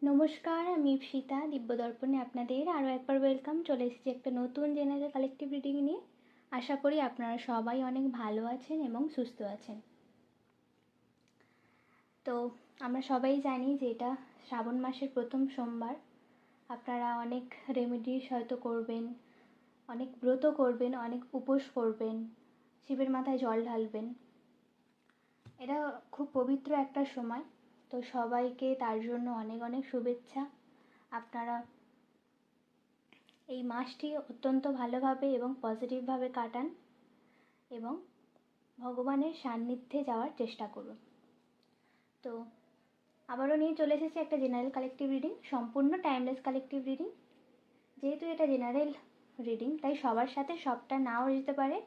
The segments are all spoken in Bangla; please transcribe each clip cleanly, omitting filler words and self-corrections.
নমস্কার, আমি ইপসিতা দিব্যদর্পণে আপনাদের আরও একবার ওয়েলকাম। চলে এসেছি একটা নতুন জেনারেল কালেকটিভ রিডিং নিয়ে। আশা করি আপনারা সবাই অনেক ভালো আছেন এবং সুস্থ আছেন। তো আমরা সবাই জানি যে এটা শ্রাবণ মাসের প্রথম সোমবার। আপনারা অনেক রেমেডিস হয়তো করবেন, অনেক ব্রত করবেন, অনেক উপোস করবেন, শিবের মাথায় জল ঢালবেন। এটা খুব পবিত্র একটা সময়, তো সবাইকে তার জন্য অনেক অনেক শুভেচ্ছা। আপনারা এই মাসটি অত্যন্ত ভালোভাবে এবং পজিটিভভাবে কাটান এবং ভগবানের সান্নিধ্যে যাওয়ার চেষ্টা করুন। তো আবারও নিয়ে চলে এসেছি একটা জেনারেল কালেকটিভ রিডিং, সম্পূর্ণ টাইমলেস কালেকটিভ রিডিং। যেহেতু এটা জেনারেল রিডিং, তাই সবার সাথে সবটা নাও যেতে পারে।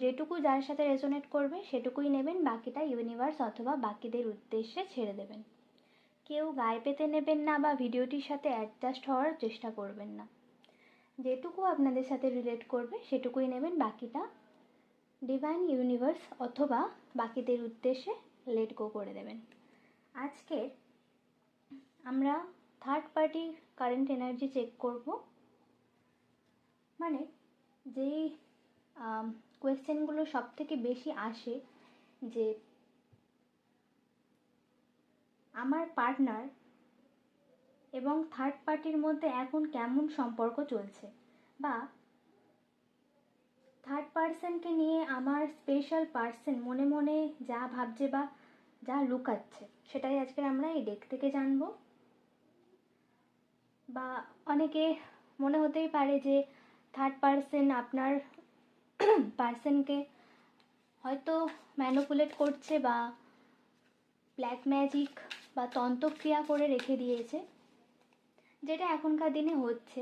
যেটুকু যার সাথে রেজোনেট করবে সেটুকুই নেবেন, বাকিটা ইউনিভার্স অথবা বাকিদের উদ্দেশ্যে ছেড়ে দেবেন। কেউ গায়ে পেতে নেবেন না বা ভিডিওটির সাথে অ্যাডজাস্ট হওয়ার চেষ্টা করবেন না। যেটুকু আপনাদের সাথে রিলেট করবে সেটুকুই নেবেন, বাকিটা ডিভাইন ইউনিভার্স অথবা বাকিদের উদ্দেশ্যে লেট গো করে দেবেন। আজকে আমরা third party current energy check করব। মানে যেই কোয়েশ্চেনগুলো সব থেকে বেশি আসে, যে আমার পার্টনার এবং থার্ড পার্টির মধ্যে এখন কেমন সম্পর্ক চলছে, বা থার্ড পার্সনকে নিয়ে আমার স্পেশাল পার্সন মনে মনে যা ভাবছে বা যা লুকাচ্ছে, সেটাই আজকে আমরা এই ডেক থেকে জানবো। বা অনেকে মনে হতেই পারে যে থার্ড পার্সন আপনার পার্সনকে হয়তো ম্যানিপুলেট করছে বা ব্ল্যাক ম্যাজিক বা তন্ত্রক্রিয়া করে রেখে দিয়েছে, যেটা এখনকার দিনে হচ্ছে।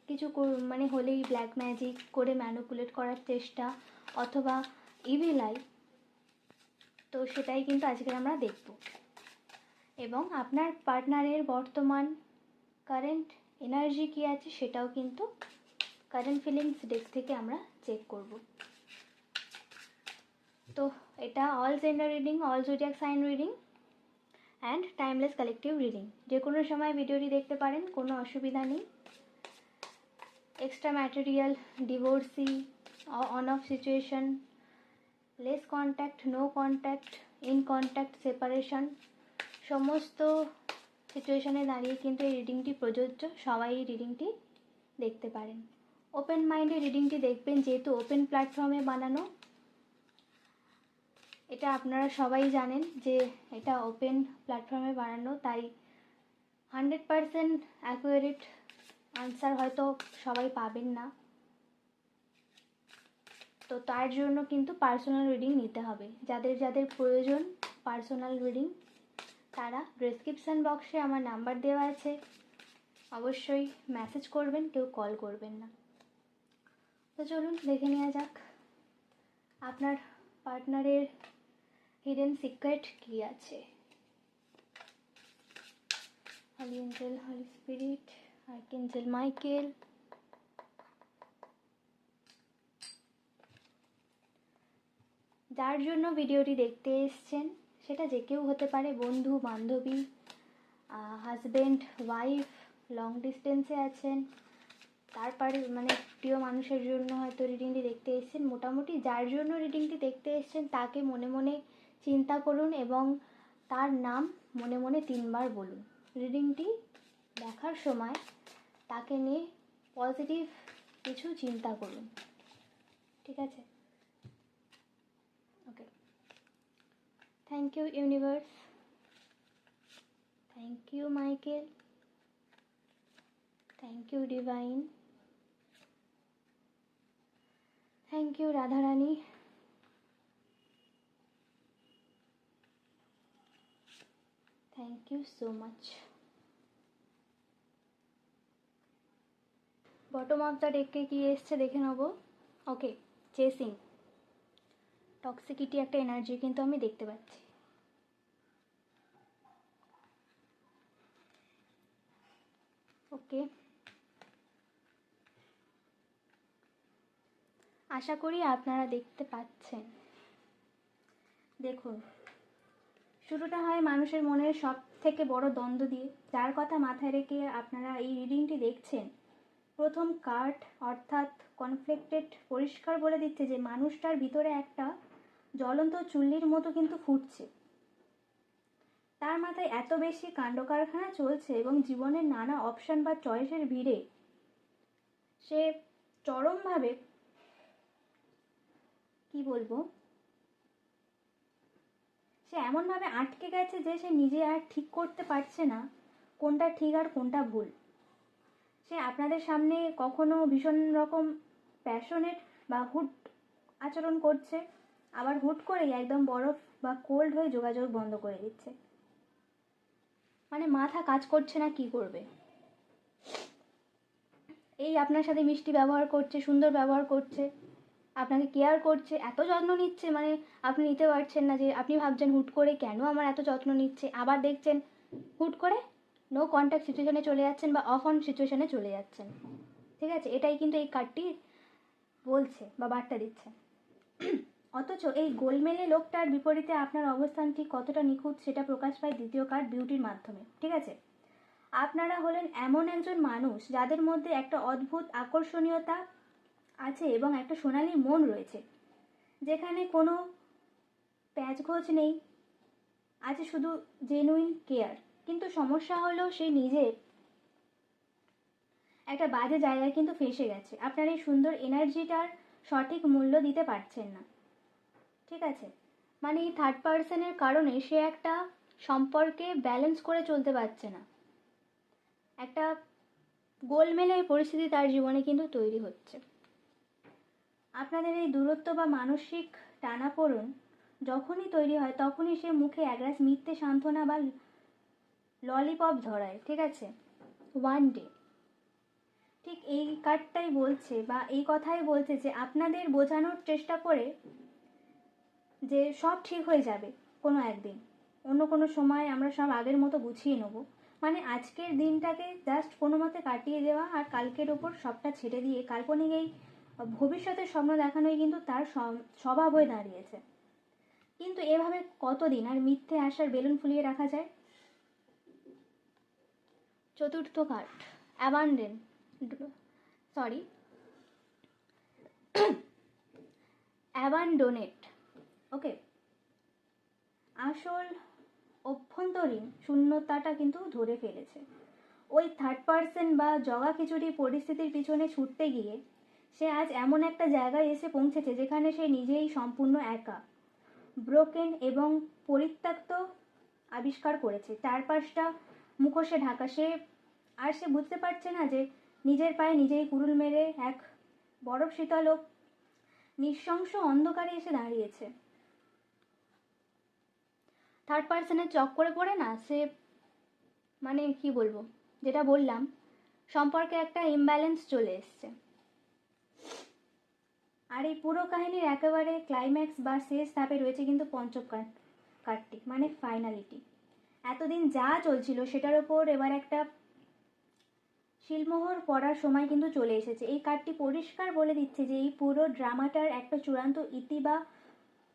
কিছু মানে হলেই ব্ল্যাক ম্যাজিক করে ম্যানিপুলেট করার চেষ্টা অথবা ইভিল আই, তো সেটাই কিন্তু আজকে আমরা দেখব। এবং আপনার পার্টনারের বর্তমান কারেন্ট এনার্জি কী আছে সেটাও কিন্তু কারেন্ট ফিলিংস ডেক থেকে আমরা চেক করব। তো এটা all gender reading, all zodiac sign reading and timeless collective reading. যে কোনো সময় ভিডিওটি দেখতে পারেন, কোনো অসুবিধা নেই। Extra material, divorcee, on off situation, less contact, no contact, in contact, separation, সমস্ত সিচুয়েশনে দাঁড়িয়ে কিন্তু এই রিডিংটি প্রযোজ্য। সবাই এই রিডিংটি দেখতে পারেন। ওপেন মাইন্ডে রিডিংটি দেখবেন, যেহেতু ওপেন প্ল্যাটফর্মে বানানো। এটা আপনারা সবাই জানেন যে এটা ওপেন প্ল্যাটফর্মে বানানো, তাই 100% অ্যাকুরেট আনসার হয়তো সবাই পাবেন না। তো তার জন্য কিন্তু পার্সোনাল রিডিং নিতে হবে। যাদের যাদের প্রয়োজন পার্সোনাল রিডিং, তারা ডেসক্রিপশান বক্সে আমার নাম্বার দেওয়া আছে, অবশ্যই মেসেজ করবেন, কেউ কল করবেন না। তো চলুন দেখে নেওয়া যাক আপনার পার্টনারের হিডেন সিক্রেট কী আছে। হলি এঞ্জেল, হলি স্পিরিট, আর্কএঞ্জেল মাইকেল, যার জন্য ভিডিওটি দেখতে এসছেন সেটা যে কেউ হতে পারে, বন্ধু বান্ধবী, হাজব্যান্ড ওয়াইফ, লং ডিস্টেন্সে আছেন, তারপরে মানে প্রিয় মানুষের জন্য হয়তো রিডিংটি দেখতে এসছেন। মোটামুটি যার জন্য রিডিংটি দেখতে এসছেন তাকে মনে মনে চিন্তা করুন এবং তার নাম মনে মনে 3 বার বলুন। রিডিংটি দেখার সময় তাকে নিয়ে পজিটিভ কিছু চিন্তা করুন, ঠিক আছে? Okay. Thank you universe, thank you Michael, thank you divine, thank you Radharani, thank you so much. Bottom of the ডেকে কী এসছে দেখে নেব। ওকে, চেসিং, টক্সিকিটি একটা এনার্জি কিন্তু আমি দেখতে পাচ্ছি। ওকে, আশা করি আপনারা দেখতে পাচ্ছেন। দেখুন, শুরুটা হয় মানুষের মনের সব থেকে বড় দ্বন্দ্ব দিয়ে, যার কথা মাথায় রেখে আপনারা এই রিডিংটি দেখছেন। প্রথম কার্ড অর্থাৎ কনফ্লিক্টেড পরিষ্কার বলে দিচ্ছে যে মানুষটার ভিতরে একটা জ্বলন্ত চুল্লির মতো কিন্তু ফুটছে। তার মাথায় এত বেশি কাণ্ডকারখানা চলছে এবং জীবনের নানা অপশন বা চয়েসের ভিড়ে সে চরমভাবে, কি বলবো, সে এমনভাবে আটকে গেছে যে সে নিজে আর ঠিক করতে পারছে না কোনটা ঠিক আর কোনটা ভুল। সে আপনাদের সামনে কখনো ভীষণ রকম প্যাশনেট বা হুট আচরণ করছে, আবার হুট করেই একদম বরফ বা কোল্ড হয়ে যোগাযোগ বন্ধ করে দিচ্ছে। মানে মাথা কাজ করছে না কি করবে। এই আপনার সাথে মিষ্টি ব্যবহার করছে, সুন্দর ব্যবহার করছে, আপনাকে কেয়ার করছে, এত যত্ন নিচ্ছে, মানে আপনি নিতে পারছেন না। যে আপনি ভাবছেন হুট করে কেন আমার এত যত্ন নিচ্ছে, আবার দেখছেন হুট করে নো কন্ট্যাক্ট সিচুয়েশনে চলে যাচ্ছেন বা অফ অন সিচুয়েশনে চলে যাচ্ছেন। ঠিক আছে, এটাই কিন্তু এই কার্ডটি বলছে বা বার্তা দিচ্ছে। অথচ এই গোলমেলে লোকটার বিপরীতে আপনার অবস্থান ঠিক কতটা নিখুঁত সেটা প্রকাশ পায় দ্বিতীয় কার্ড বিউটির মাধ্যমে। ঠিক আছে, আপনারা হলেন এমন একজন মানুষ যাদের মধ্যে একটা অদ্ভুত আকর্ষণীয়তা আছে এবং একটা সোনালি মন রয়েছে, যেখানে কোনো প্যাচগোছ নেই, আছে শুধু জেনুইন কেয়ার। কিন্তু সমস্যা হলো সে নিজে একটা বাজে জায়গায় কিন্তু ফেঁসে গেছে। আপনার এই সুন্দর এনার্জিটার সঠিক মূল্য দিতে পারছেন না। ঠিক আছে, মানে এই থার্ড পার্সনের কারণে সে একটা সম্পর্কে ব্যালেন্স করে চলতে পারছে না। একটা গোলমেলে পরিস্থিতি তার জীবনে কিন্তু তৈরি হচ্ছে। আপনাদের এই দূরত্ব বা মানসিক টানাপোড়েন যখনই তৈরি হয় তখনই সে মুখে একরাশ মিথ্যে সান্ত্বনা বা ললিপপ ধরায়। ঠিক আছে, ওয়ান ডে ঠিক এই কার্ডটাই বলছে বা এই কথাই বলছে যে আপনাদের বোঝানোর চেষ্টা করে যে সব ঠিক হয়ে যাবে কোনো একদিন, অন্য কোনো সময় আমরা সব আগের মতো গুছিয়ে নেবো। মানে আজকের দিনটাকে জাস্ট কোনো মতে কাটিয়ে দেওয়া আর কালকের ওপর সবটা ছেড়ে দিয়ে কাল্পনিক এই ভবিষ্যতের স্বপ্ন দেখানোই কিন্তু তার স্বভাব হয়ে দাঁড়িয়েছে। কিন্তু এভাবে কতদিন আর মিথ্যে আশার বেলুন ফুলিয়ে রাখা যায়। চতুর্থ কার্ড অ্যাবান্ডোনেট। ওকে, আসল অভ্যন্তরীণ শূন্যতাটা কিন্তু ধরে ফেলেছে। ওই থার্ড পার্সন বা জগা খিচুড়ি পরিস্থিতির পিছনে ছুটতে গিয়ে সে আজ এমন একটা জায়গায় এসে পৌঁছেছে যেখানে সে নিজেই সম্পূর্ণ একা, ব্রোকেন এবং পরিত্যক্ত আবিষ্কার করেছে। চারপাশটা মুখোশে ঢাকা। সে বুঝতে পারছে না যে নিজের পায়ে নিজেই কুড়ুল মেরে এক বরফ শীতল ও নৃশংস অন্ধকারে এসে দাঁড়িয়েছে। থার্ড পার্সনের চক্করে পড়ে না সে, মানে কি বলবো, যেটা বললাম, সম্পর্কে একটা ইমব্যালেন্স চলে এসছে। আর এই পুরো কাহিনীর একেবারে ক্লাইম্যাক্স বা শেষ ধাপে রয়েছে কিন্তু পঞ্চম কার্ডটি, মানে ফাইনালিটি। এতদিন যা চলছিল সেটার ওপর এবার একটা শিলমোহর পড়ার সময় কিন্তু চলে এসেছে। এই কার্ডটি পরিষ্কার বলে দিচ্ছে যে এই পুরো ড্রামাটার একটা চূড়ান্ত ইতি বা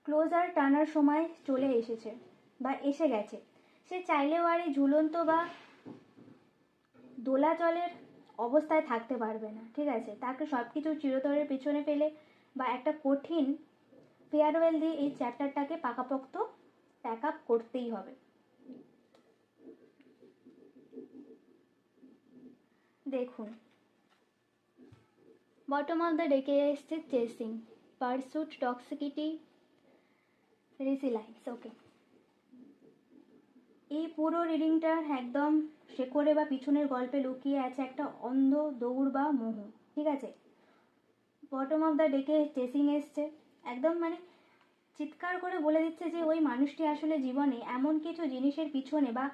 ক্লোজার টানার সময় চলে এসেছে বা এসে গেছে। সে চাইলেও আর এই ঝুলন্ত বা দোলাচলের অবস্থায় থাকতে পারবে না। ঠিক আছে, তাকে সব কিছু চিরতরের পেছনে ফেলে বা একটা কঠিন ফেয়ারওয়েল দিয়ে এই চ্যাপ্টারটাকে পাকাপোক্ত প্যাক আপ করতেই হবে। দেখুন, বটম অফ দ্য ডেকে এসছে চেসিং, পারসুট, টক্সিকিটি, রেসিলাইন্স। ওকে, এই পুরো রিডিংটার একদম শেকড়ে বা পিছনের গল্পে লুকিয়ে আছে একটা অন্ধ দৌড় বা মোহ। ঠিক আছে, বটম অফ দ্য ডেকে চেসিং এসছে, একদম মানে চিৎকার করে বলে দিচ্ছে যে ওই মানুষটি আসলে জীবনে এমন কিছু জিনিসের পিছনে বা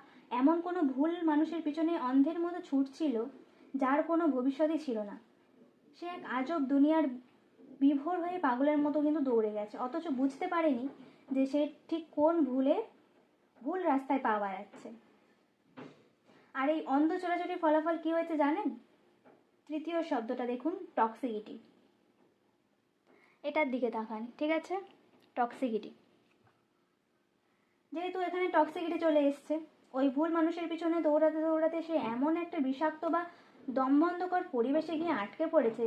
এমন কোনো ভুল মানুষের পিছনে অন্ধের মতো ছুটছিল যার কোনো ভবিষ্যৎই ছিল না। সে এক আজব দুনিয়ার বিভোর হয়ে পাগলের মতো কিন্তু দৌড়ে গেছে, অথচ বুঝতে পারেনি যে সে ঠিক কোন ভুল রাস্তায় পা বাড়াচ্ছে। আর এই অন্ধ ছোটাছুটির ফলাফল কি হয়েছে জানেন? তৃতীয় শব্দটা দেখুন, টক্সিসিটি। এটার দিকে তাকান। ঠিক আছে, টক্সিসিটি যেহেতু এখানে টক্সিসিটি চলে এসছে, ওই ভুল মানুষের পিছনে দৌড়াতে দৌড়াতে সে এমন একটা বিষাক্ত বা দমবন্ধকর পরিবেশে গিয়ে আটকে পড়েছে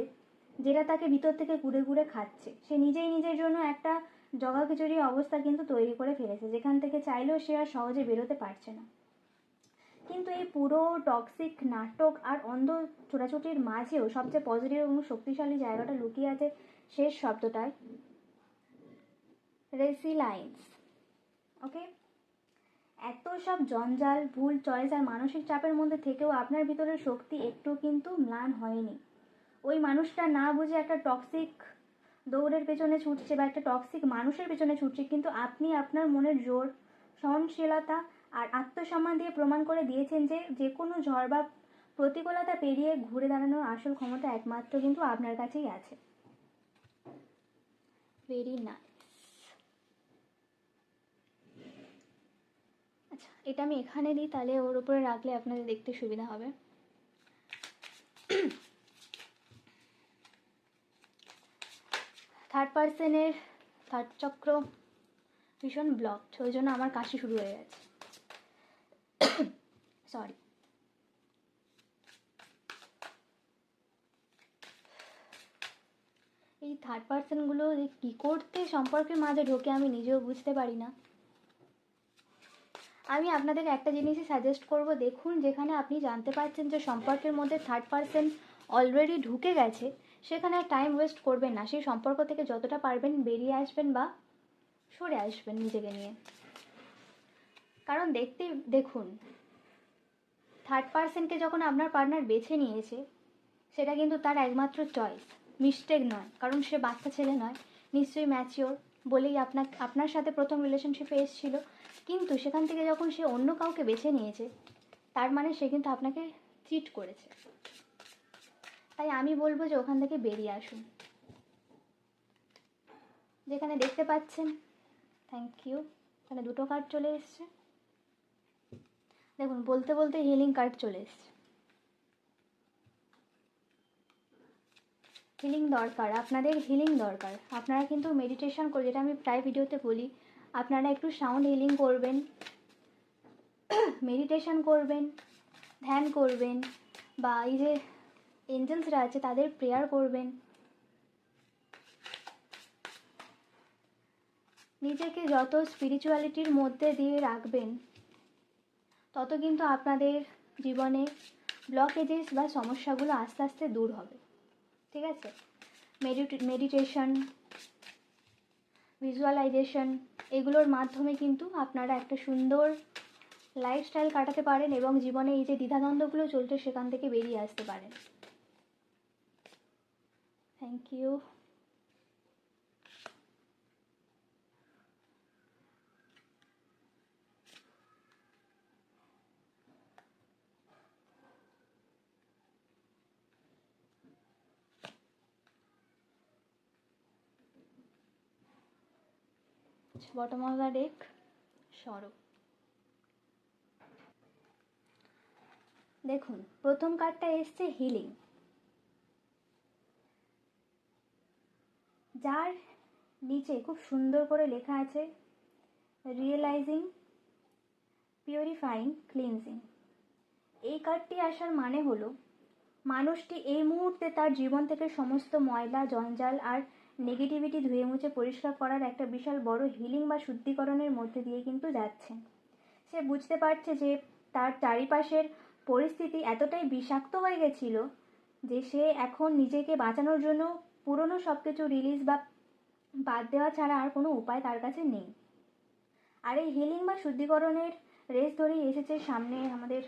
যেটা তাকে ভিতর থেকে কুড়ে কুড়ে খাচ্ছে। সে নিজেই নিজের জন্য একটা জগাখিচুড়ি অবস্থা কিন্তু তৈরি করে ফেলেছে, যেখান থেকে চাইলেও সে আর সহজে বেরোতে পারছে না। কিন্তু এই পুরো টক্সিক নাটক আর অন্ধ ছোটাছুটির মাঝেও সবচেয়ে পজিটিভ এবং শক্তিশালী জায়গাটা লুকিয়ে আছে শেষ শব্দটায়, রেসিলায়েন্স। ওকে, এত সব জঞ্জাল, ভুল চয়েস আর মানসিক চাপের মধ্যে থেকেও আপনার ভিতরের শক্তি একটু কিন্তু ম্লান হয়নি। ওই মানুষটা না বুঝে একটা টক্সিক দৌড়ের পেছনে ছুটছে বা একটা টক্সিক মানুষের পেছনে ছুটছে, কিন্তু আপনি আপনার মনের জোর, সহনশীলতা আর আত্মসম্মান দিয়ে প্রমাণ করে দিয়েছেন যে যে কোনো ঝড় বা প্রতিকূলতা পেরিয়ে ঘুরে দাঁড়ানোর আসল ক্ষমতা একমাত্র কিন্তু আপনার কাছেই আছে। Very nice. আচ্ছা, এটা আমি এখানে দিই, তাহলে ওর উপরে রাখলে আপনাদের দেখতে সুবিধা হবে। থার্ড পার্সনের থার্ড চক্র ভীষণ ব্লকড, ওই জন্য আমার কাশি শুরু হয়ে গেছে, সরি। এই থার্ড পার্সনগুলো কী করতে সম্পর্কের মাঝে ঢোকে আমি নিজেও বুঝতে পারি না। আমি আপনাদের একটা জিনিসই সাজেস্ট করব, দেখুন যেখানে আপনি জানতে পারছেন যে সম্পর্কের মধ্যে থার্ড পার্সন অলরেডি ঢুকে গেছে, সেখানে আর টাইম ওয়েস্ট করবেন না। সেই সম্পর্ক থেকে যতটা পারবেন বেরিয়ে আসবেন বা সরে আসবেন নিজেকে নিয়ে। কারণ দেখুন, থার্ড পার্সনকে যখন আপনার পার্টনার বেছে নিয়েছে, সেটা কিন্তু তার একমাত্র চয়েস, মিস্টেক নয়। কারণ সে বাচ্চা ছেলে নয়, নিশ্চয়ই ম্যাচিওর বলেই আপনার সাথে প্রথম রিলেশনশিপে এসেছিল। কিন্তু সেখান থেকে যখন সে অন্য কাউকে বেছে নিয়েছে, তার মানে সে কিন্তু আপনাকে চিট করেছে। তাই আমি বলবো যে ওখান থেকে বেরিয়ে আসুন। যেখানে দেখতে পাচ্ছেন, থ্যাংক ইউ, এখানে দুটো কার্ড চলে এসছে। দেখুন, বলতে বলতে হিলিং কার্ড চলে এসছে। হিলিং দরকার, আপনাদের হিলিং দরকার। আপনারা কিন্তু মেডিটেশন করে, যেটা আমি প্রায় ভিডিওতে বলি, আপনারা একটু সাউন্ড হিলিং করবেন, মেডিটেশন করবেন, ধ্যান করবেন, বা এই যে এঞ্জেলসরা আছে তাদের প্রেয়ার করবেন। নিজেকে যত স্পিরিচুয়ালিটির মধ্যে দিয়ে রাখবেন, তত কিন্তু আপনাদের জীবনে ব্লকেজেস বা সমস্যাগুলো আস্তে আস্তে দূর হবে। ঠিক আছে? মেডিটেশন, ভিজুয়ালাইজেশন, এগুলোর মাধ্যমে কিন্তু আপনারা একটা সুন্দর লাইফস্টাইল কাটাতে পারেন এবং জীবনে এই যে দ্বিধাদ্বন্দ্বগুলো চলছে সেখান থেকে বেরিয়ে আসতে পারেন। Thank you. Bottom of the deck, সরো। দেখুন, প্রথম কার্ডটা এসছে হিলিং, যার নিচে খুব সুন্দর করে লেখা আছে রিয়েলাইজিং, পিউরিফাইং, ক্লিনজিং। এই কার্ডটি আসার মানে হলো মানুষটি এই মুহূর্তে তার জীবন থেকে সমস্ত ময়লা, জঞ্জাল আর নেগেটিভিটি ধুয়ে মুছে পরিষ্কার করার একটা বিশাল বড় হিলিং বা শুদ্ধিকরণের মধ্যে দিয়ে কিন্তু যাচ্ছে। সে বুঝতে পারছে যে তার চারিপাশের পরিস্থিতি এতটাই বিষাক্ত হয়ে গেছিল যে সে এখন নিজেকে বাঁচানোর জন্য পুরনো সব কিছু রিলিজ বা বাদ দেওয়া ছাড়া আর কোনো উপায় তার কাছে নেই। আর এই হিলিং বা শুদ্ধিকরণের রেস ধরেই এসেছে সামনে আমাদের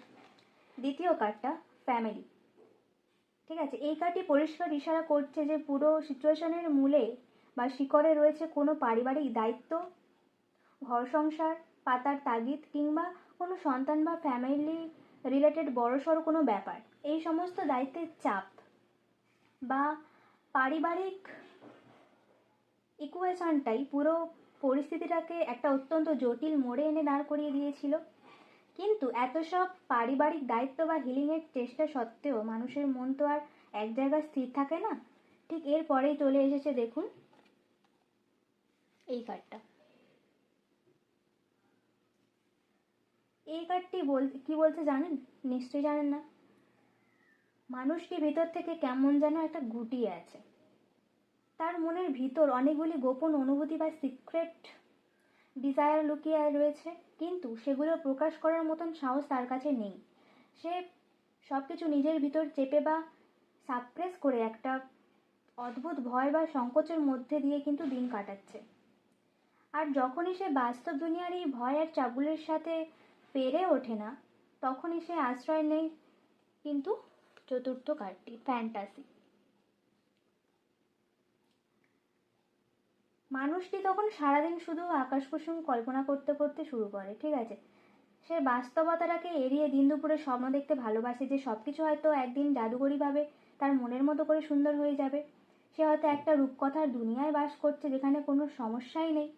দ্বিতীয় কার্ডটা, ফ্যামিলি। ঠিক আছে, এই কার্ডটি পরিষ্কার ইশারা করছে যে পুরো সিচুয়েশনের মূলে বা শিকড়ে রয়েছে কোনো পারিবারিক দায়িত্ব, ঘর সংসার পাতার তাগিদ, কিংবা কোনো সন্তান বা ফ্যামিলি রিলেটেড বড়সড় কোনো ব্যাপার। এই সমস্ত দায়িত্বের চাপ বা পারিবারিক ইকুয়েশনটাই পুরো পরিস্থিতিটাকে একটা অত্যন্ত জটিল মোড়ে এনে দাঁড় করিয়ে দিয়েছিল। কিন্তু এত সব পারিবারিক দায়িত্ব বা হিলিংয়ের চেষ্টা সত্ত্বেও মানুষের মন তো আর এক জায়গায় স্থির থাকে না। ঠিক এর পরেই চলে এসেছে দেখুন এই কার্ডটা, এই কার্ডটি কি বলছে জানেন? নিশ্চয়ই জানেন না। মানুষটি ভেতর থেকে কেমন যেন একটা গুটিয়ে আছে, তার মনের ভিতর অনেকগুলি গোপন অনুভূতি বা সিক্রেট ডিজায়ার লুকিয়ে রয়েছে, কিন্তু সেগুলো প্রকাশ করার মতন সাহস তার কাছে নেই। সে সব কিছু নিজের ভিতর চেপে বা সাপ্রেস করে একটা অদ্ভুত ভয় বা সংকোচের মধ্যে দিয়ে কিন্তু দিন কাটাচ্ছে। আর যখনই সে বাস্তব দুনিয়ার এই ভয় আর চাবুলের সাথে পেরে ওঠে না, তখনই সে আশ্রয় নেয় কিন্তু চতুর্থ কার্ডটি, ফ্যান্টাসি। মানুষটি তখন সারাদিন শুধু আকাশ কুসুম কল্পনা করতে করতে শুরু করে, ঠিক আছে? সে বাস্তবতাটাকে এড়িয়ে দিন দুপুরে স্বপ্ন দেখতে ভালোবাসে, যে সব কিছু হয়তো একদিন জাদুকরীভাবে তার মনের মতো করে সুন্দর হয়ে যাবে। সে হয়তো একটা রূপকথার দুনিয়ায় বাস করছে যেখানে কোনো সমস্যাই নেই।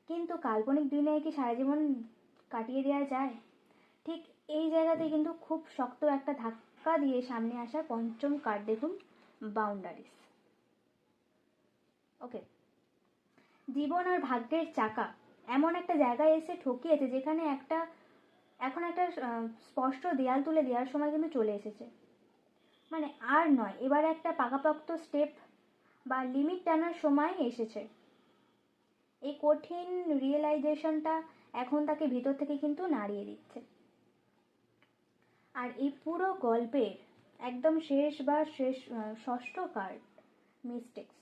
কিন্তু কাল্পনিক দুনিয়ায় কি সারা জীবন কাটিয়ে দেওয়া যায়? ঠিক এই জায়গাতে কিন্তু খুব শক্ত একটা ধাক্কা দিয়ে সামনে আসা পঞ্চম কার্ড দেখুন, বাউন্ডারিজ। ওকে, জীবন আর ভাগ্যের চাকা এমন একটা জায়গায় এসে ঠকিয়েছে যেখানে এখন একটা স্পষ্ট দেয়াল তুলে দেওয়ার সময় কিন্তু চলে এসেছে। মানে আর নয়, এবার একটা পাকাপোক্ত স্টেপ বা লিমিট টানার সময় এসেছে। এই কঠিন রিয়েলাইজেশনটা এখন তাকে ভিতর থেকে কিন্তু নাড়িয়ে দিচ্ছে। আর এই পুরো গল্পের একদম ষষ্ঠ কার্ড, মিস্টেক্স,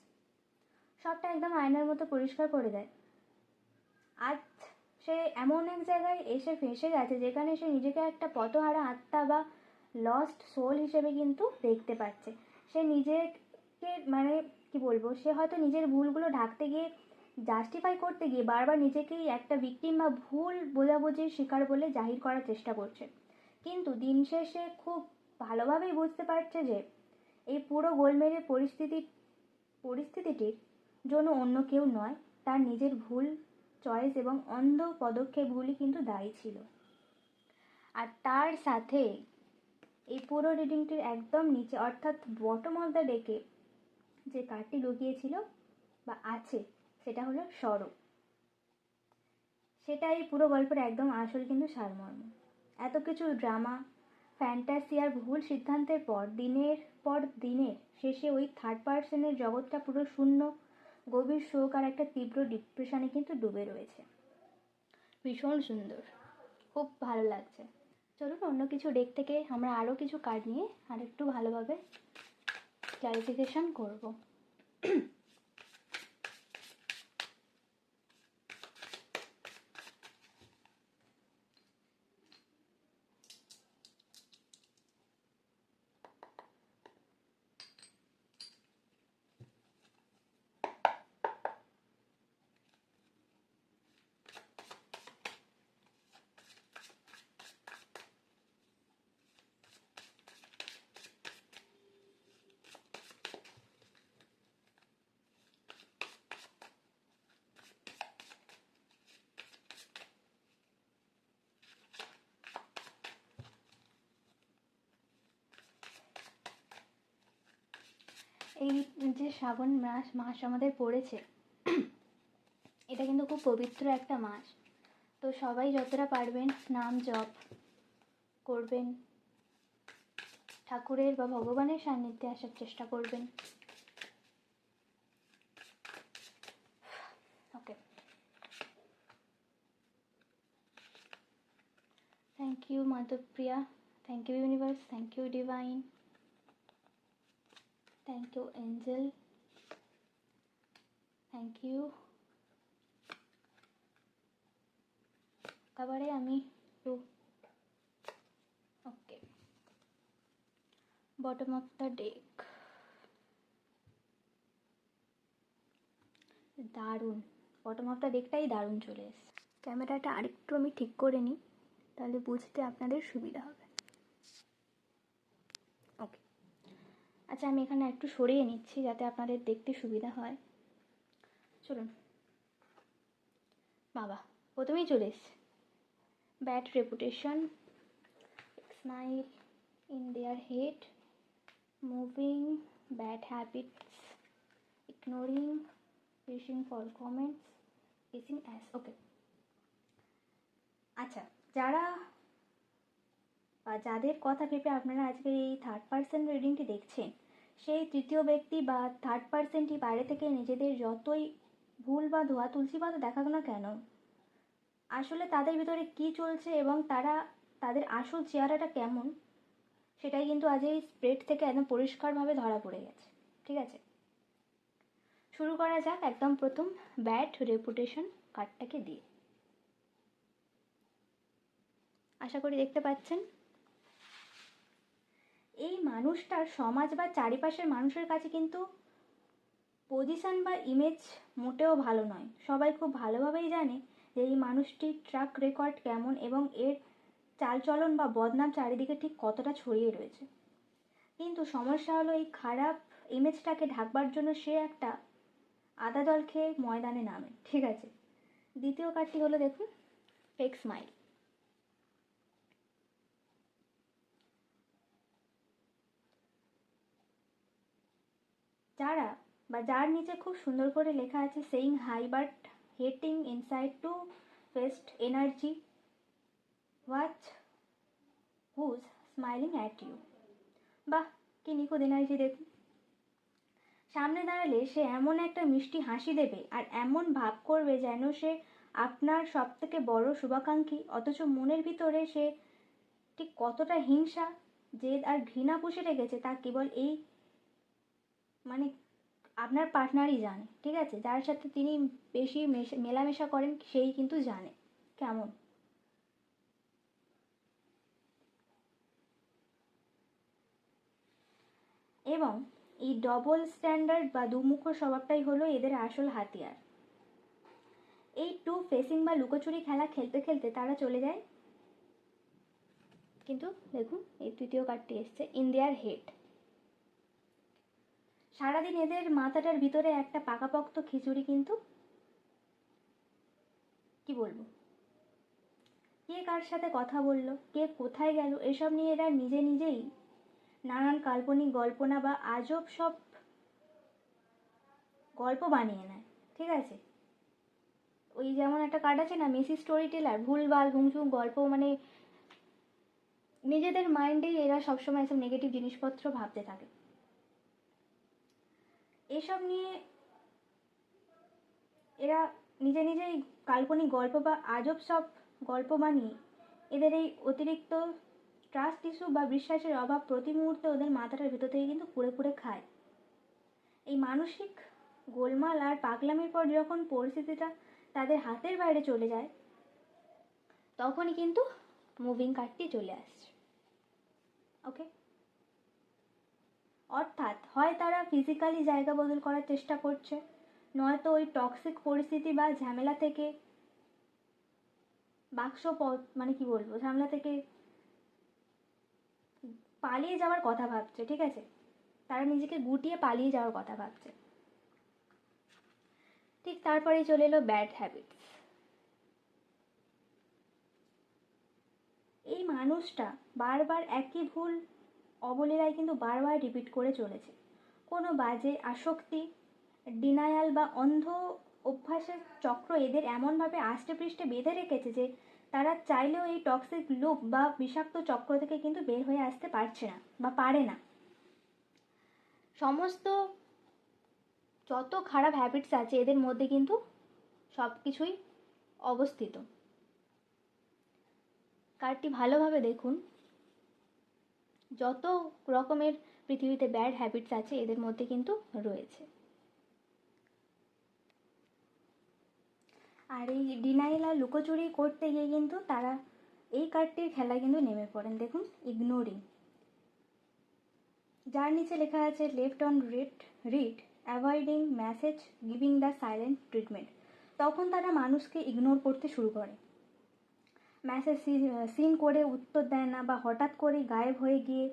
সবটা একদম আয়নার মতো পরিষ্কার করে দেয়। আজ সে এমন এক জায়গায় এসে ফেঁসে গেছে যেখানে সে নিজেকে একটা পথহারা আত্মা বা লস্ট সোল হিসেবে কিন্তু দেখতে পাচ্ছে। সে নিজেকে মানে কি বলবো, সে হয়তো নিজের ভুলগুলো ঢাকতে গিয়ে, জাস্টিফাই করতে গিয়ে বারবার নিজেকেই একটা ভিকটিম বা ভুল বোঝাবুঝির শিকার বলে জাহির করার চেষ্টা করছে। কিন্তু দিন শেষে খুব ভালোভাবেই বুঝতে পারছে যে এই পুরো গোলমেলে পরিস্থিতিটির জন্য অন্য কেউ নয়, তার নিজের ভুল চয়েস এবং অন্ধ পদক্ষেপগুলি কিন্তু দায়ী ছিল। আর তার সাথে এই পুরো রিডিংটির একদম নিচে অর্থাৎ বটম অফ দ্য ডেকে যে কার্ডটি লুকিয়েছিল বা আছে, সেটা হলো সরো। সেটা এই পুরো গল্পের একদম আসল কিন্তু সারমর্ম। এত কিছু ড্রামা, ফ্যান্টাসি আর ভুল সিদ্ধান্তের পর দিনের শেষে ওই থার্ড পার্সনের জগৎটা পুরো শূন্য, গভীর শোক আর একটা তীব্র ডিপ্রেশনে কিন্তু ডুবে রয়েছে। ভীষণ সুন্দর, খুব ভালো লাগছে। চলুন অন্য কিছু ডেক থেকে আমরা আরও কিছু কার্ড নিয়ে আর একটু ভালোভাবে ক্লারিফিকেশন করব। এই যে শ্রাবণ মাস আমাদের পড়েছে, এটা কিন্তু খুব পবিত্র একটা মাস। তো সবাই যতটা পারবেন নাম জপ করবেন, ঠাকুরের বা ভগবানের সান্নিধ্যে আসার চেষ্টা করবেন। Okay, thank you Madhavpriya, thank you universe, thank you divine, thank you angel, thank you. তারপরে আমি okay, bottom of the deck, দারুণ, বটম অফ দ্য ডেকটাই দারুণ চলে এসছে। ক্যামেরাটা আরেকটু আমি ঠিক করে নিই, তাহলে বুঝতে আপনাদের সুবিধা হবে। ওকে, আচ্ছা আমি এখানে একটু সরিয়ে নিচ্ছি যাতে আপনাদের দেখতে সুবিধা হয়। চলুন, বাবা প্রথমেই চলে এসছে, bad reputation, smile in their head, moving, bad habits, ignoring, wishing for comments, kissing ass. ওকে, আচ্ছা যারা বা যাদের কথা ভেবে আপনারা আজকে এই থার্ড পার্সন রিডিংটি দেখছেন, সেই তৃতীয় ব্যক্তি বা থার্ড পার্সনটি বাইরে থেকে নিজেদের যতই ভুল বা ধোয়া তুলসী পাতা দেখাক না কেন, আসলে তাদের ভিতরে কি চলছে এবং তাদের আসল চেহারাটা কেমন, সেটাই কিন্তু আজ এই স্প্রেড থেকে একদম পরিষ্কারভাবে ধরা পড়ে গেছে। ঠিক আছে, শুরু করা যাক একদম প্রথম ব্যাড রেপুটেশন কার্ডটাকে দিয়ে। আশা করি দেখতে পাচ্ছেন, এই মানুষটার সমাজ বা চারিপাশের মানুষের কাছে কিন্তু পজিশন বা ইমেজ মোটেও ভালো নয়। সবাই খুব ভালোভাবেই জানে যে এই মানুষটির ট্র্যাক রেকর্ড কেমন এবং এর চালচলন বা বদনাম চারিদিকে ঠিক কতটা ছড়িয়ে রয়েছে। কিন্তু সমস্যা হলো, এই খারাপ ইমেজটাকে ঢাকবার জন্য সে একটা আদা জল খেয়ে ময়দানে নামে। ঠিক আছে, দ্বিতীয় কার্ডটি হলো দেখুন, ফেক স্মাইল। যার নিচে খুব সুন্দর করে লেখা আছে saying hi but hating inside to fest energy what who's smiling at you. বাহ, কি নিখুঁত এনার্জি দেখুন। সামনে দাঁড়ালে সে এমন একটা মিষ্টি হাসি দেবে আর এমন ভাব করবে যেন সে আপনার সব থেকে বড় শুভাকাঙ্ক্ষী, অথচ মনের ভিতরে সে ঠিক কতটা হিংসা, জেদ আর ঘৃণা পুষে রেখেছে তা কেবল এই মানে আপনার পার্টনারই জানে। ঠিক আছে, যার সাথে তিনি বেশি মেলামেশা করেন সেই কিন্তু জানে কেমন। এবং এই ডবল স্ট্যান্ডার্ড বা দুমুখো স্বভাবটাই হলো এদের আসল হাতিয়ার। এই টু ফেসিং বা লুকোচুরি খেলা খেলতে খেলতে তারা চলে যায়, কিন্তু দেখুন এই তৃতীয় কার্ডটি এসছে, ইন দেয়ার হেড। সারাদিন এদের মাথাটার ভিতরে একটা পাকাপোক্ত খিচুড়ি, কিন্তু কি বলবো, কে কার সাথে কথা বললো, কে কোথায় গেল, এসব নিয়ে এরা নিজেই নানান কাল্পনিক কল্পনা বা আজব সব গল্প বানিয়ে নেয়। ঠিক আছে, ওই যেমন একটা কার্ড আছে না, মেসি স্টোরি টেলার, ভুলভাল ভুংচুং গল্প, মানে নিজেদের মাইন্ডেই এরা সবসময় এসব নেগেটিভ জিনিসপত্র ভাবতে থাকে। এসব নিয়ে এরা নিজেই কাল্পনিক গল্প বা আজব সব গল্প বানিয়ে এদের এই অতিরিক্ত ট্রাস্ট ইস্যু বা বিশ্বাসের অভাব প্রতি মুহূর্তে ওদের মাথাটার ভিতর থেকে কিন্তু পুড়ে খায়। এই মানসিক গোলমাল আর পাগলামির পর যখন পরিস্থিতিটা তাদের হাতের বাইরে চলে যায়, তখনই কিন্তু মুভিং কার্ডটি চলে আসছে। ওকে, অর্থাৎ হয় তারা ফিজিক্যালি জায়গা বদল করার চেষ্টা করছে, নয়তো ওই টক্সিক পরিস্থিতি বা ঝামেলা থেকে ঝামেলা থেকে পালিয়ে যাওয়ার কথা ভাবছে। ঠিক আছে, তারা নিজেকে গুটিয়ে পালিয়ে যাওয়ার কথা ভাবছে। ঠিক তারপরেই চলে এলো ব্যাড হ্যাবিটস। এই মানুষটা বারবার একই ভুল অবলীলায় কিন্তু বারবার রিপিট করে চলেছে। কোনো বাজে আসক্তি, ডিনায়াল বা অন্ধ অভ্যাসের চক্র এদের এমনভাবে আষ্টে পৃষ্ঠে বেঁধে রেখেছে যে তারা চাইলেও এই টক্সিক লুপ বা বিষাক্ত চক্র থেকে কিন্তু বের হয়ে আসতে পারছে না বা পারে না। সমস্ত যত খারাপ হ্যাবিটস আছে এদের মধ্যে কিন্তু সব কিছুই অবস্থিত। কার্ডটি ভালোভাবে দেখুন, যত রকমের পৃথিবীতে ব্যাড হ্যাবিটস আছে এদের মধ্যে কিন্তু রয়েছে। আর এই ডিনাইল আর লুকোচুরি করতে গিয়ে কিন্তু তারা এই কার্ডটির খেলায় কিন্তু নেমে পড়েন। দেখুন, ইগনোরিং, যার নিচে লেখা আছে left on read avoiding message giving the silent treatment. তখন তারা মানুষকে ইগনোর করতে শুরু করে, মেসেজ সিন করে উত্তর দেয় না বা হঠাৎ করে গায়েব হয়ে গিয়ে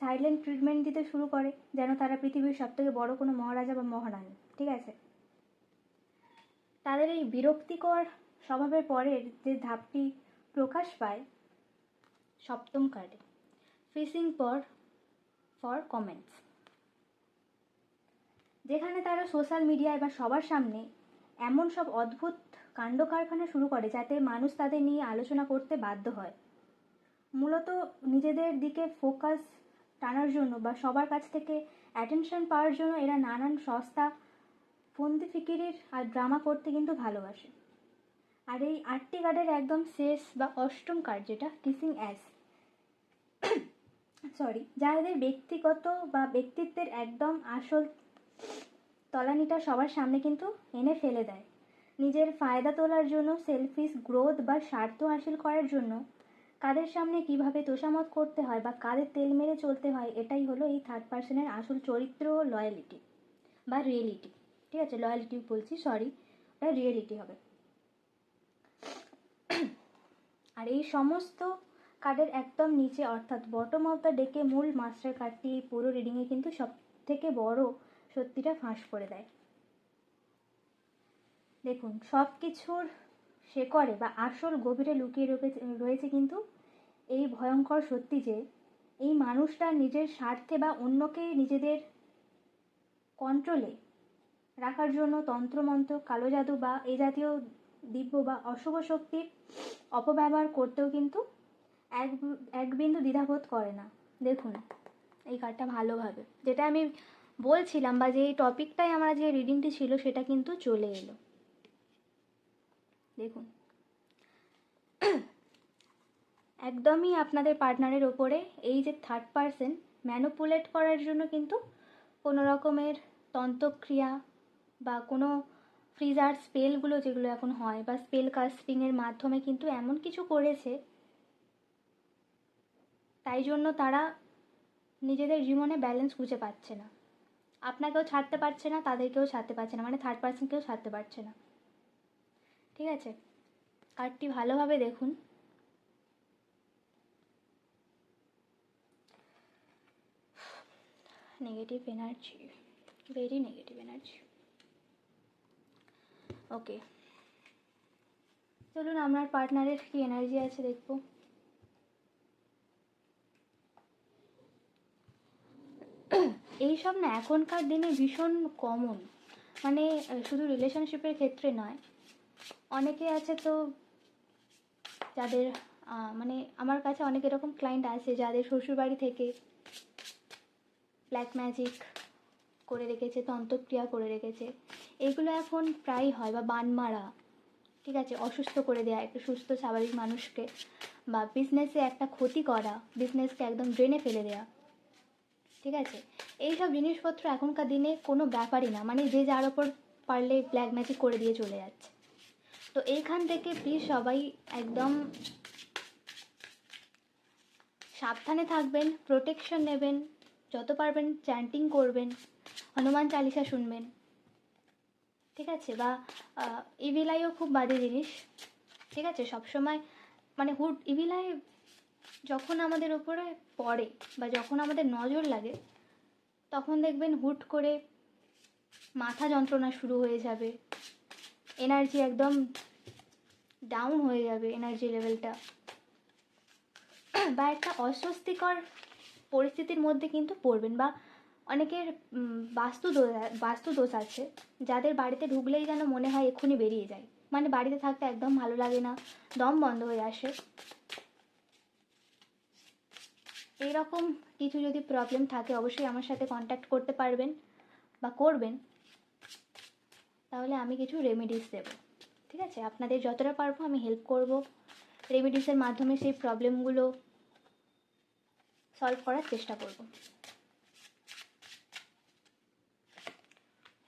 সাইলেন্ট ট্রিটমেন্ট দিতে শুরু করে, যেন তারা পৃথিবীর সবথেকে বড় কোনো মহারাজা বা মহারানী। ঠিক আছে, তাদের এই বিরক্তিকর স্বভাবের পরের যে ধাপটি প্রকাশ পায় সপ্তম কার্ডে, ফিশিং ফর কমেন্টস, যেখানে তারা সোশ্যাল মিডিয়ায় বা সবার সামনে এমন সব অদ্ভুত কাণ্ড কারখানা শুরু করে যাতে মানুষ তাদের নিয়ে আলোচনা করতে বাধ্য হয়। মূলত নিজেদের দিকে ফোকাস টানার জন্য বা সবার কাছ থেকে অ্যাটেনশন পাওয়ার জন্য এরা নানান সস্তা ফন্দি ফিকিরির আর ড্রামা করতে কিন্তু ভালোবাসে। আর এই 8টি কার্ডের একদম শেষ বা অষ্টম কার্ড যেটা কিসিং অ্যাস, যাদের ব্যক্তিগত বা ব্যক্তিত্বের একদম আসল তলানিটা সবার সামনে কিন্তু এনে ফেলে দেয়। নিজের ফায়দা তোলার জন্য, সেলফিশ গ্রোথ বা স্বার্থ হাসিল করার জন্য কাদের সামনে কিভাবে তোষামত করতে হয় বা কাদের তেল মেরে চলতে হয়, এটাই হলো এই থার্ড পার্সনের আসল চরিত্র ও লয়ালিটি বা রিয়েলিটি। ঠিক আছে, লয়ালিটি বলছি, সরি, এটা রিয়েলিটি হবে। আর এই সমস্ত কার্ডের একদম নিচে অর্থাৎ বটম অফ দ্য ডেকে মূল মাস্টার কার্ডটি এই পুরো রিডিংয়ে কিন্তু সব থেকে বড় সত্যিটা ফাঁস করে দেয়। দেখুন, সব কিছুর শেকড়ে বা আসল গভীরে লুকিয়ে রয়েছে কিন্তু এই ভয়ঙ্কর সত্যি যে এই মানুষটা নিজের স্বার্থে বা অন্যকে নিজেদের কন্ট্রোলে রাখার জন্য তন্ত্রমন্ত্র, কালো জাদু বা এই জাতীয় দিব্য বা অশুভ শক্তির অপব্যবহার করতেও কিন্তু এক বিন্দু দ্বিধাবোধ করে না। দেখুন এই কার্ডটা ভালোভাবে, যেটা আমি বলছিলাম বা যে এই টপিকটাই আমার যে রিডিংটি ছিল সেটা কিন্তু চলে এলো। দেখুন, একদমই আপনাদের পার্টনারের ওপরে এই যে থার্ড পার্সন ম্যানিপুলেট করার জন্য কিন্তু কোনো রকমের তন্ত্রক্রিয়া বা কোনো ফ্রিজার স্পেলগুলো যেগুলো এখন হয় বা স্পেল কাস্টিংয়ের মাধ্যমে কিন্তু এমন কিছু করেছে, তাই জন্য তারা নিজেদের জীবনে ব্যালেন্স খুঁজে পাচ্ছে না। আপনাকেও ছাড়তে পারছে না, তাদেরকেও ছাড়তে পারছে না, মানে থার্ড পার্সনকেও ছাড়তে পারছে না। ঠিক আছে, কার্ডটি ভালোভাবে দেখুন। Negative energy, very negative energy. Okay, চলুন আপনার পার্টনারের কি এনার্জি আছে দেখব। এইসব না এখনকার দিনে ভীষণ কমন, মানে শুধু রিলেশনশিপের ক্ষেত্রে নয়, অনেকে আছে তো যাদের মানে আমার কাছে অনেক এরকম ক্লায়েন্ট আছে যাদের শ্বশুরবাড়ি থেকে ব্ল্যাক ম্যাজিক করে রেখেছে, তন্ত্রক্রিয়া করে রেখেছে। এগুলো এখন প্রায় হয়, বা বান মারা, ঠিক আছে, অসুস্থ করে দেওয়া একটা সুস্থ স্বাভাবিক মানুষকে, বা বিজনেসে একটা ক্ষতি করা, বিজনেসকে একদম ড্রেনে ফেলে দেওয়া। ঠিক আছে, এইসব জিনিসপত্র এখনকার দিনে কোনো ব্যাপারই না, মানে যে যার ওপর পারলে ব্ল্যাক ম্যাজিক করে দিয়ে চলে যাচ্ছে। তো এইখান থেকে প্লিজ সবাই একদম সাবধানে থাকবেন, প্রোটেকশন নেবেন, যত পারবেন চ্যান্টিং করবেন, হনুমান চালিসা শুনবেন। ঠিক আছে, বা ইভিলাইও খুব বাজে জিনিস। ঠিক আছে, সবসময় মানে ইভিলাই যখন আমাদের ওপরে পড়ে বা যখন আমাদের নজর লাগে, তখন দেখবেন হুট করে মাথা যন্ত্রণা শুরু হয়ে যাবে, এনার্জি একদম ডাউন হয়ে যাবে, এনার্জি লেভেলটা, বা একটা অস্বস্তিকর পরিস্থিতির মধ্যে কিন্তু পড়বেন। বা অনেকের বাস্তু দোষ আছে, যাদের বাড়িতে ঢুকলেই যেন মনে হয় এক্ষুনি বেরিয়ে যায়, মানে বাড়িতে থাকতে একদম ভালো লাগে না, দম বন্ধ হয়ে আসে। এইরকম কিছু যদি প্রবলেম থাকে অবশ্যই আমার সাথে কন্ট্যাক্ট করতে পারবেন বা করবেন, তাহলে আমি কিছু রেমেডিস দেবো। ঠিক আছে, আপনাদের যতটা পারবো আমি হেল্প করব রেমেডিসের মাধ্যমে সেই প্রবলেমগুলো সলভ করার চেষ্টা করব।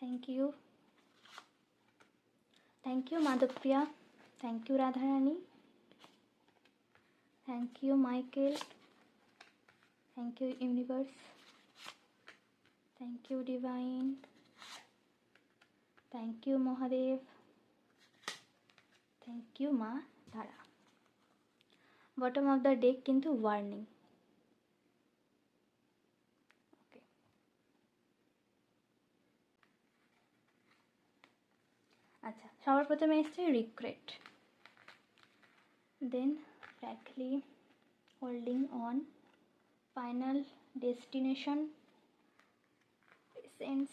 Thank you Madhavpriya, thank you Radharani, thank you Michael, thank you universe, thank you divine, thank you Mahadev, thank you মা Tara. Bottom of the deck কিন্তু ওয়ার্নিং। ওকে, আচ্ছা, সবার প্রথমে এসছে regret, then frankly holding on, final destination, patience,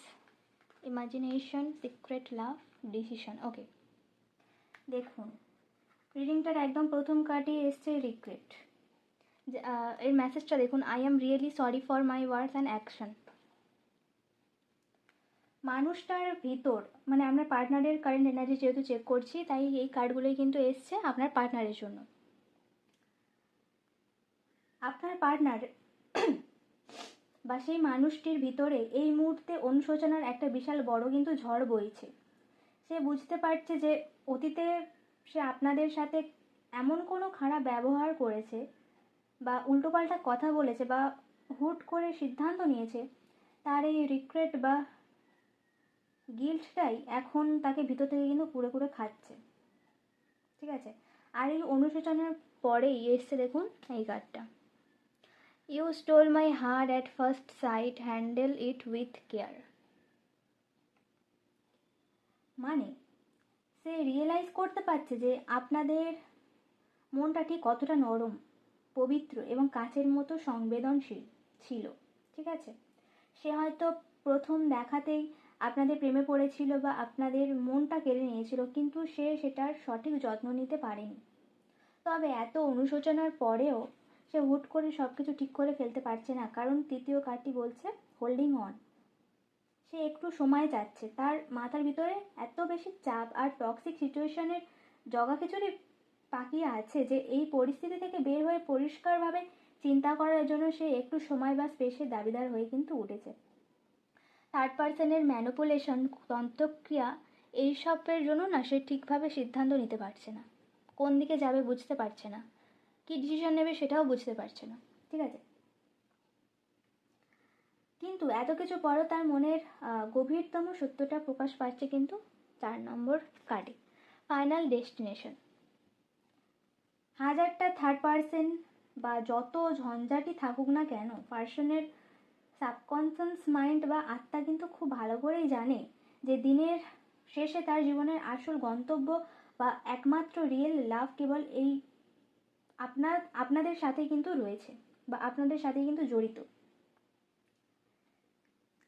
imagination, secret love, decision. Okay, দেখুন রিডিংটার একদম প্রথম কার্ডই এসছে রিগ্রেট। এর মেসেজটা দেখুন, I am really sorry for my words and action. মানুষটার ভিতর, মানে আপনার পার্টনারের কারেন্ট এনার্জি যেহেতু চেক করছি, তাই এই কার্ডগুলোই কিন্তু এসছে আপনার পার্টনারের জন্য। আপনার পার্টনার বা সেই মানুষটির ভিতরে এই মুহূর্তে অনুশোচনার একটা বিশাল বড় কিন্তু ঝড় বইছে। সে বুঝতে পারছে যে অতীতে সে আপনাদের সাথে এমন কোনো খারাপ ব্যবহার করেছে বা উল্টোপাল্টা কথা বলেছে বা হুট করে সিদ্ধান্ত নিয়েছে, তার এই রিগ্রেট বা গিল্টটাই এখন তাকে ভিতর থেকে কিন্তু কুড়ে কুড়ে খাচ্ছে। ঠিক আছে, আর এই অনুশোচনার পরেই এসছে দেখুন এই কার্ডটা, you stole my heart at first sight, handle it with care. মানে সে রিয়েলাইজ করতে পারছে যে আপনাদের মনটা ঠিক কতটা নরম, পবিত্র এবং কাচের মতো সংবেদনশীল ছিল। ঠিক আছে, সে হয়তো প্রথম দেখাতেই আপনাদের প্রেমে পড়েছিল বা আপনাদের মনটা কেড়ে নিয়েছিল, কিন্তু সে সেটার সঠিক যত্ন নিতে পারেনি। তবে এত অনুশোচনার পরেও সে হুট করে সব কিছু ঠিক করে ফেলতে পারছে না, কারণ তৃতীয় কার্ডটি বলছে হোল্ডিং অন। সে একটু সময় চাচ্ছে। তার মাথার ভিতরে এত বেশি চাপ আর টক্সিক সিচুয়েশনের জগাখিচুড়ি পাকিয়ে আছে যে এই পরিস্থিতি থেকে বের হয়ে পরিষ্কারভাবে চিন্তা করার জন্য সে একটু সময় বা স্পেসের দাবিদার হয়ে কিন্তু উঠেছে। থার্ড পার্সনের ম্যানিপুলেশন, তন্ত্রক্রিয়া, এইসবের জন্য না সে ঠিকভাবে সিদ্ধান্ত নিতে পারছে না, কোন দিকে যাবে বুঝতে পারছে না, কী ডিসিশন নেবে সেটাও বুঝতে পারছে না। ঠিক আছে, কিন্তু এত কিছু পরও তার মনের গভীরতম সত্যটা প্রকাশ পাচ্ছে কিন্তু 4 নম্বর কার্ডে, ফাইনাল ডেস্টিনেশন। হাজারটা থার্ড পার্সন বা যত ঝঞ্ঝাটি থাকুক না কেন, পার্সনের সাবকনসিয়াস মাইন্ড বা আত্মা কিন্তু খুব ভালো করেই জানে যে দিনের শেষে তার জীবনের আসল গন্তব্য বা একমাত্র রিয়েল লাভ কেবল এই আপনাদের সাথে কিন্তু রয়েছে বা আপনাদের সাথে কিন্তু জড়িত।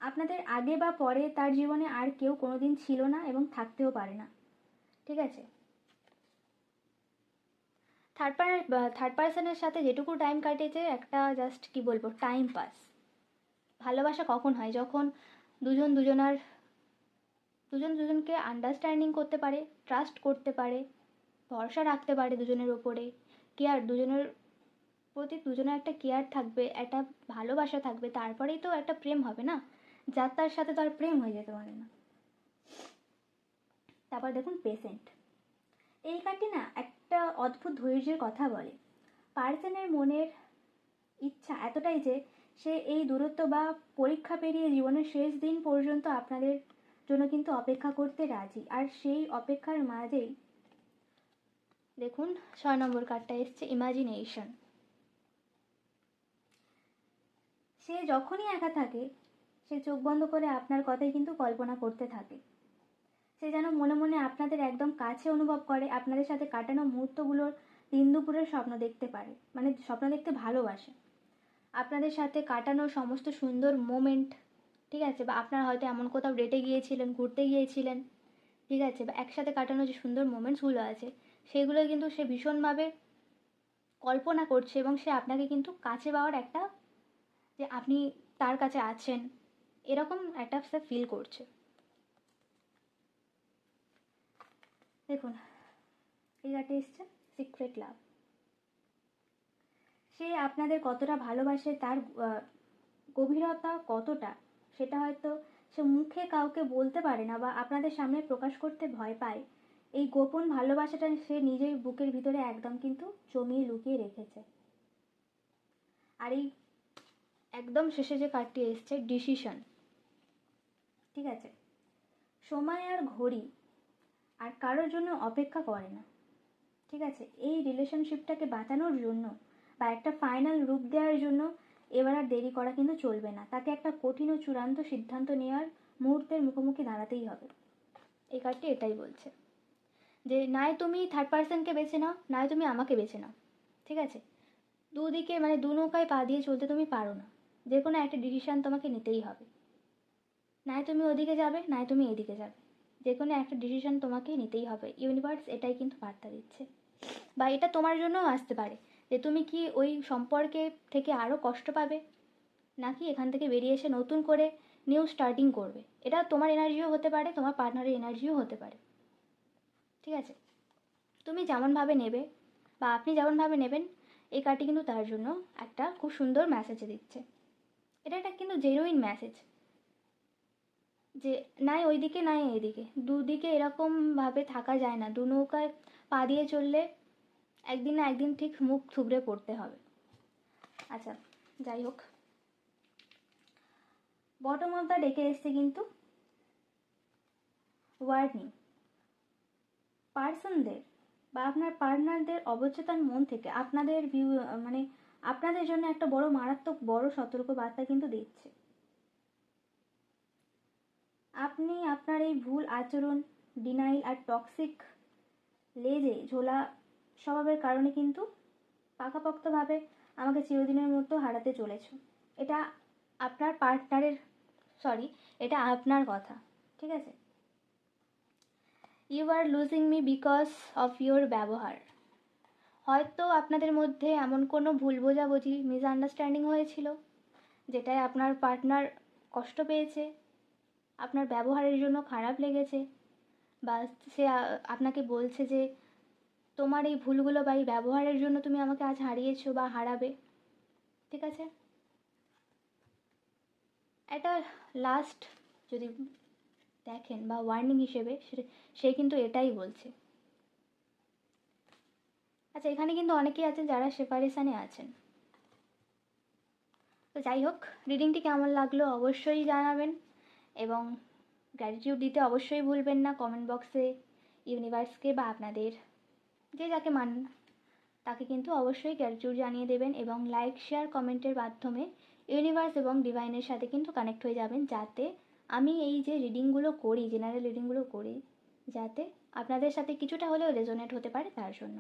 আপনাদের আগে বা পরে তার জীবনে আর কেউ কোনোদিন ছিল না এবং থাকতেও পারে না। ঠিক আছে, থার্ড পার্সনের সাথে যেটুকু টাইম কাটিয়েছে একটা জাস্ট কি বলবো টাইম পাস। ভালোবাসা কখন হয়? যখন দুজন দুজনকে আন্ডারস্ট্যান্ডিং করতে পারে, ট্রাস্ট করতে পারে, ভরসা রাখতে পারে দুজনের ওপরে, কেয়ার, দুজনের প্রতি দুজনের একটা কেয়ার থাকবে, একটা ভালোবাসা থাকবে, তারপরেই তো একটা প্রেম হবে না। যার তার সাথে তো আর প্রেম হয়ে যেতে পারে না। তারপর দেখুন পেশেন্ট, এই কার্ডটি না একটা অদ্ভুত ধৈর্যের কথা বলে। পার্সনের মনের ইচ্ছা এতটাই যে সে এই দূরত্ব বা পরীক্ষা পেরিয়ে জীবনের শেষ দিন পর্যন্ত আপনাদের জন্য কিন্তু অপেক্ষা করতে রাজি। আর সেই অপেক্ষার মাঝেই দেখুন 6 নম্বর কার্ডটা এসছে ইমাজিনেশন। সে যখনই একা থাকে সে চোখ বন্ধ করে আপনার কথাই কিন্তু কল্পনা করতে থাকে। সে যেন মনে মনে আপনাদের একদম কাছে অনুভব করে, আপনাদের সাথে কাটানো মুহূর্তগুলোর দিন দুপুরের স্বপ্ন দেখতে পারে, মানে স্বপ্ন দেখতে ভালোবাসে। আপনাদের সাথে কাটানো সমস্ত সুন্দর মোমেন্ট, ঠিক আছে, বা আপনারা হয়তো এমন কোথাও ডেটে গিয়েছিলেন, ঘুরতে গিয়েছিলেন, ঠিক আছে, বা একসাথে কাটানো যে সুন্দর মোমেন্টসগুলো আছে সেগুলো কিন্তু সে ভীষণভাবে কল্পনা করছে এবং সে আপনাকে কিন্তু কাছে পাওয়ার একটা, যে আপনি তার কাছে আছেন, এরকম একটা সে ফিল করছে। দেখুন এই কার্ডটা এসছে সিক্রেট লাভ। সে আপনাদের কতটা ভালোবাসে, তার গভীরতা কতটা, সেটা হয়তো সে মুখে কাউকে বলতে পারে না বা আপনাদের সামনে প্রকাশ করতে ভয় পায়। এই গোপন ভালোবাসাটা সে নিজের বুকের ভিতরে একদম কিন্তু জমিয়ে লুকিয়ে রেখেছে। আর এই একদম শেষে যে কার্ডটি এসছে ডিসিশন। ঠিক আছে, সময় আর ঘড়ি আর কারোর জন্য অপেক্ষা করে না। ঠিক আছে, এই রিলেশনশিপটাকে বাঁচানোর জন্য বা একটা ফাইনাল রূপ দেওয়ার জন্য এবার আর দেরি করা কিন্তু চলবে না। তাকে একটা কঠিন ও চূড়ান্ত সিদ্ধান্ত নেওয়ার মুহূর্তের মুখোমুখি দাঁড়াতেই হবে। এই কার্ডটি এটাই বলছে যে নয় তুমি থার্ড পার্সনকে বেছে নাও, নয় তুমি আমাকে বেছে নাও। ঠিক আছে, দুদিকে মানে দু নৌকায় পা দিয়ে চলতে তুমি পারো না, যে কোনো একটা ডিসিশান তোমাকে নিতেই হবে। নয় তুমি ওদিকে যাবে, নয় তুমি এদিকে যাবে, যে কোনো একটা ডিসিশান তোমাকে নিতেই হবে। ইউনিভার্স এটাই কিন্তু বার্তা দিচ্ছে, বা এটা তোমার জন্যও আসতে পারে যে তুমি কি ওই সম্পর্কে থেকে আরও কষ্ট পাবে, নাকি এখান থেকে বেরিয়ে এসে নতুন করে নিউ স্টার্টিং করবে। এটা তোমার এনার্জিও হতে পারে, তোমার পার্টনারের এনার্জিও হতে পারে, ঠিক আছে। তুমি যেমনভাবে নেবে বা আপনি যেমনভাবে নেবেন, এই কার্ডটি কিন্তু তার জন্য একটা খুব সুন্দর মেসেজ দিচ্ছে। এটা একটা কিন্তু জেনুইন মেসেজ, যে নাই ওইদিকে নাই এইদিকে, দুদিকে এরকমভাবে থাকা যায় না। দু নৌকায় পা দিয়ে চললে একদিন না একদিন ঠিক মুখ থুবড়ে পড়তে হবে। আচ্ছা, যাই হোক, বটম অফ দ্য ডেকে এসছে কিন্তু ওয়ার্নিং। পার্সনদের বা আপনার পার্টনারদের অবচেতন মন থেকে আপনাদের মানে আপনাদের জন্য একটা বড় মারাত্মক বড় সতর্ক বার্তা কিন্তু দিচ্ছে। আপনি আপনার এই ভুল আচরণ, ডিনাইল আর টক্সিক লেজে ঝোলা স্বভাবের কারণে কিন্তু পাকাপোক্তভাবে আমাকে চিরদিনের মতো হারাতে চলেছ। এটা আপনার পার্টনারের, এটা আপনার কথা, ঠিক আছে। You are losing me because of your ব্যবহার। হয়তো আপনাদের মধ্যে এমন কোনো ভুল বোঝাবুঝি, মিসআন্ডারস্ট্যান্ডিং হয়েছিল, যেটায় আপনার পার্টনার কষ্ট পেয়েছে, আপনার ব্যবহারের জন্য খারাপ লেগেছে, বা সে আপনাকে বলছে যে তোমার এই ভুলগুলো বা এই ব্যবহারের জন্য তুমি আমাকে আজ হারিয়েছো বা হারাবে, ঠিক আছে। এটা লাস্ট যদি দেখেন বা ওয়ার্নিং হিসেবে, সে কিন্তু এটাই বলছে। আচ্ছা, এখানে কিন্তু অনেকেই আছেন যারা সেপারেশানে আছেন। তো যাই হোক, রিডিংটি কেমন লাগলো অবশ্যই জানাবেন, এবং গ্র্যাটিটিউড দিতে অবশ্যই ভুলবেন না কমেন্ট বক্সে। ইউনিভার্সকে বা আপনাদের যে যাকে মানেন তাকে কিন্তু অবশ্যই গ্র্যাটিটিউড জানিয়ে দেবেন, এবং লাইক শেয়ার কমেন্টের মাধ্যমে ইউনিভার্স এবং ডিভাইনের সাথে কিন্তু কানেক্ট হয়ে যাবেন, যাতে আমি এই যে রিডিংগুলো করি, জেনারেল রিডিংগুলো করি, যাতে আপনাদের সাথে কিছুটা হলেও রেজোনেট হতে পারে, তার জন্য।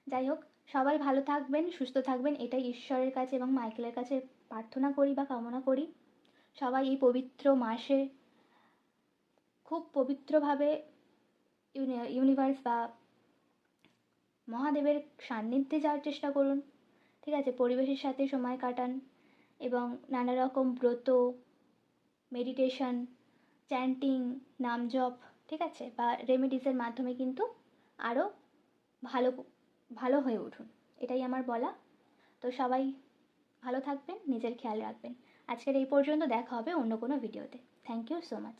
যাই হোক, সবাই ভালো থাকবেন, সুস্থ থাকবেন, এটাই ঈশ্বরের কাছে এবং মাইকেলের কাছে প্রার্থনা করি বা কামনা করি। সবাই এই পবিত্র মাসে খুব পবিত্রভাবে ইউনিভার্স বা মহাদেবের সান্নিধ্যে যাওয়ার চেষ্টা করুন, ঠিক আছে। পরিবেশের সাথে সময় কাটান, এবং নানা রকম ব্রত, মেডিটেশন, চ্যান্টিং, নাম জপ, ঠিক আছে, বা রেমেডিসের মাধ্যমে কিন্তু আরও ভালো ভালো হয়ে উঠুন, এটাই আমার বলা। তো সবাই ভালো থাকবেন, নিজের খেয়াল রাখবেন। আজকের এই পর্যন্ত, দেখা হবে অন্য কোনো ভিডিওতে। Thank you so much.